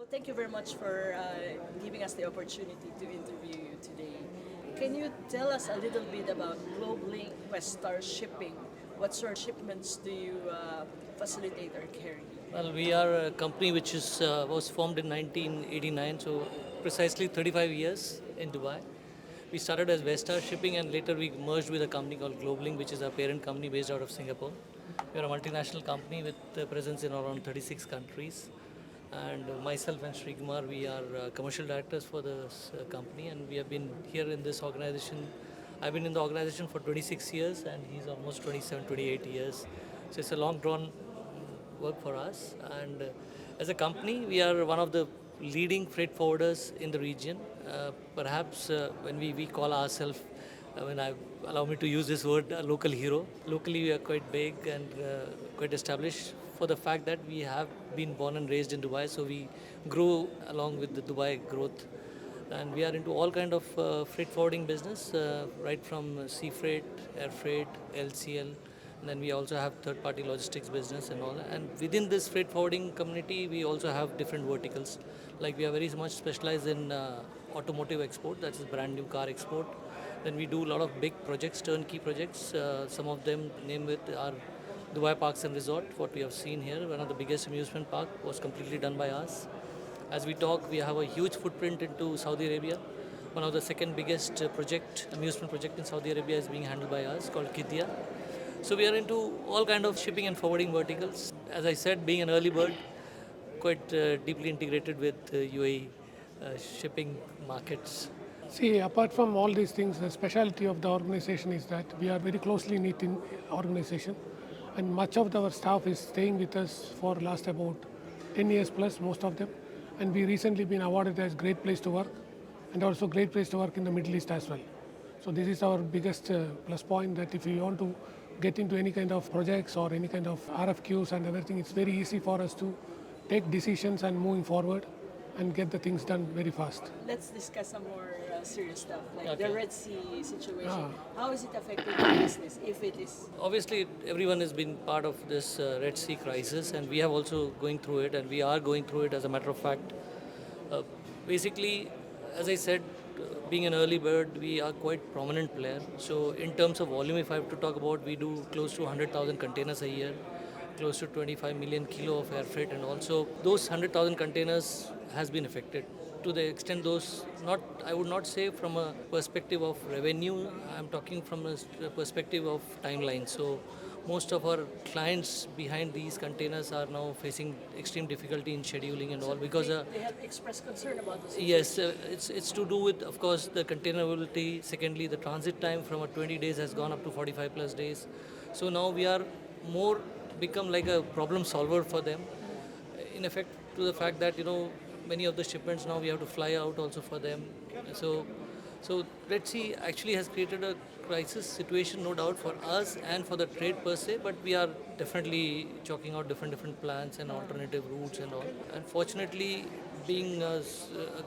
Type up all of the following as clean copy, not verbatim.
So thank you very much for giving us the opportunity to interview you today. Can you tell us a little bit about GlobeLink Westar Shipping? What sort of shipments do you facilitate or carry? Well, we are a company which was formed in 1989, so precisely 35 years in Dubai. We started as Vestar Shipping and later we merged with a company called Globalink, which is our parent company based out of Singapore. We are a multinational company with a presence in around 36 countries. And myself and Sreekumar, we are commercial directors for this company, and we have been here in this organization. I've been in the organization for 26 years and he's almost 27, 28 years. So it's a long drawn work for us. And as a company, we are one of the leading freight forwarders in the region. Perhaps when we call ourselves, allow me to use this word, a local hero. Locally, we are quite big and quite established for the fact that we have been born and raised in Dubai, so we grow along with the Dubai growth. And we are into all kind of freight forwarding business, right from sea freight, air freight, LCL, and then we also have third-party logistics business and all. And within this freight forwarding community, we also have different verticals. Like we are very much specialized in automotive export, that is brand new car export. Then we do a lot of big projects, turnkey projects. Some of them, name with, are Dubai Parks and Resort. What we have seen here, one of the biggest amusement park, was completely done by us. As we talk, we have a huge footprint into Saudi Arabia. One of the second biggest amusement project in Saudi Arabia is being handled by us, called Qiddiya. So we are into all kind of shipping and forwarding verticals. As I said, being an early bird, quite deeply integrated with UAE shipping markets. See, apart from all these things, the specialty of the organization is that we are very closely knit in organization, and much of our staff is staying with us for last about 10 years plus, most of them. And we recently been awarded as Great Place to Work, and also Great Place to Work in the Middle East as well. So this is our biggest plus point, that if you want to get into any kind of projects or any kind of RFQs and everything, it's very easy for us to take decisions and moving forward and get the things done very fast. Let's discuss some more serious stuff, like Okay. the Red Sea situation. How is it affecting the business, if it is? Obviously, everyone has been part of this Red Sea crisis, and we have also going through it, and we are going through it. As a matter of fact, uh, basically, as I said, being an early bird, we are quite prominent player. So in terms of volume, if I have to talk about, we do close to 100,000 containers a year, close to 25 million kilo of air freight, and also those 100,000 containers has been affected to the extent those, not, I would not say from a perspective of revenue, I'm talking from a perspective of timeline. So most of our clients behind these containers are now facing extreme difficulty in scheduling and all, because They have expressed concern about the situation. yes, it's to do with, of course, the container availability. Secondly, the transit time from a 20 days has gone up to 45 plus days. So now we are more become like a problem solver for them. In effect, to the fact that many of the shipments now we have to fly out also for them. So Red Sea actually has created a crisis situation, no doubt, for us and for the trade per se. But we are definitely chalking out different plans and alternative routes and all. And fortunately, being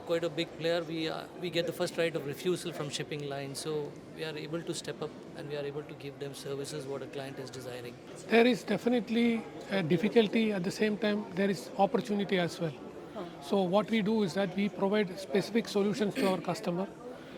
quite a big player, we get the first right of refusal from shipping lines. So we are able to step up and we are able to give them services what a client is desiring. There is definitely a difficulty. At the same time, there is opportunity as well. So what we do is that we provide specific solutions to our customer.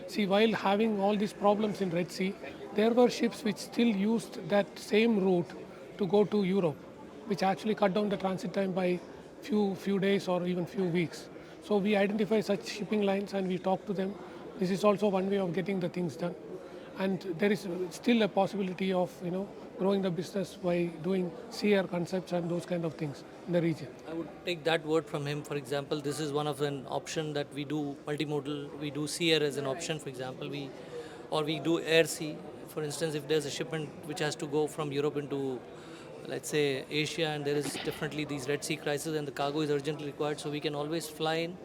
See, while having all these problems in Red Sea, there were ships which still used that same route to go to Europe, which actually cut down the transit time by few days or even few weeks. So we identify such shipping lines and we talk to them. This is also one way of getting the things done. And there is still a possibility of growing the business by doing CR concepts and those kind of things in the region. I would take that word from him. For example, this is one of an option that we do multimodal. We do sea air as an option. For example, we do air sea. For instance, if there's a shipment which has to go from Europe into, let's say, Asia, and there is definitely these Red Sea crisis, and the cargo is urgently required, so we can always fly in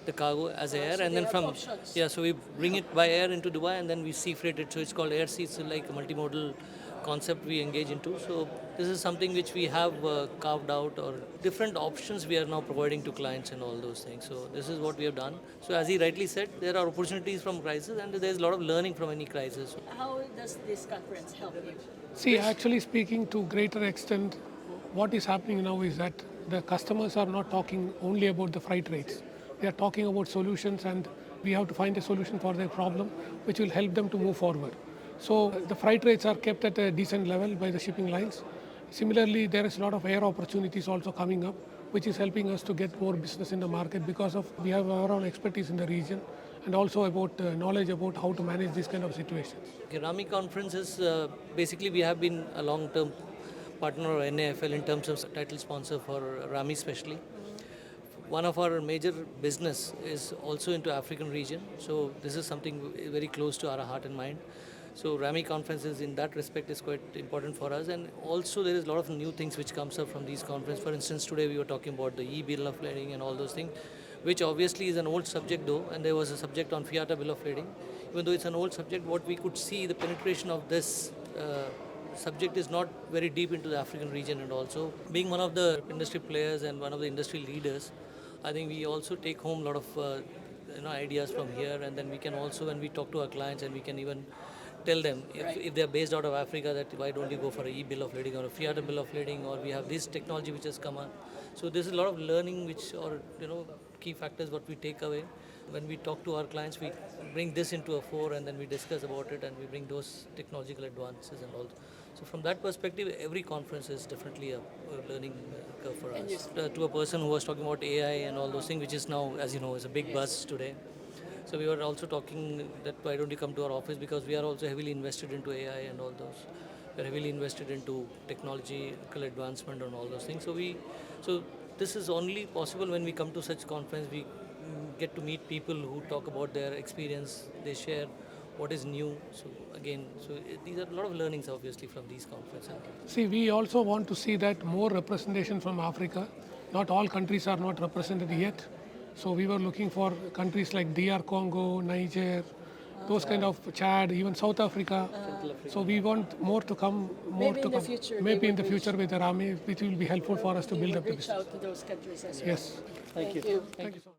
the cargo as air, So and they then have from options. so we bring it by air into Dubai, and then we sea freight it. So it's called air sea. It's like a multimodal concept we engage into. So this is something which we have carved out, or different options we are now providing to clients and all those things. So this is what we have done. So as he rightly said, there are opportunities from crisis, and there is a lot of learning from any crisis. How does this conference help you? See, actually speaking, to greater extent, what is happening now is that the customers are not talking only about the freight rates. They are talking about solutions, and we have to find a solution for their problem which will help them to move forward. So the freight rates are kept at a decent level by the shipping lines. Similarly, there is a lot of air opportunities also coming up, which is helping us to get more business in the market because of we have our own expertise in the region and also about knowledge about how to manage these kind of situations. Okay, Rami conference is basically we have been a long-term partner of NAFL in terms of title sponsor for Rami especially. One of our major business is also into African region, so this is something very close to our heart and mind. So Rami conferences in that respect is quite important for us, and also there is a lot of new things which comes up from these conferences. For instance, today we were talking about the e-bill of lading and all those things, which obviously is an old subject though, and there was a subject on fiat bill of lading. Even though it's an old subject, what we could see the penetration of this subject is not very deep into the African region, and also being one of the industry players and one of the industry leaders, I think we also take home a lot of ideas from here, and then we can also, when we talk to our clients, and we can even tell them if they are based out of Africa, that why don't you go for a e-bill of lading or a fiat bill of lading, or we have this technology which has come up. So there's a lot of learning which, or key factors what we take away. When we talk to our clients, we bring this into a fore, and then we discuss about it, and we bring those technological advances and all. So from that perspective, every conference is definitely a learning curve for us. To a person who was talking about AI and all those things, which is now, as you know, is a big buzz today. So we were also talking that why don't you come to our office, because we are also heavily invested into AI and all those. We are heavily invested into technological advancement and all those things. So this is only possible when we come to such conference. We get to meet people who talk about their experience. They share what is new. So again, these are a lot of learnings obviously from these conferences. See, we also want to see that more representation from Africa. Not all countries are not represented yet. So we were looking for countries like DR Congo, Niger, those kind of Chad, even South Africa. So we want more to come, Maybe in the future. Maybe in the future with the Rami, which will be helpful for us to build up the reach business. out to those countries as well. Yes. Thank you. Thank you so much.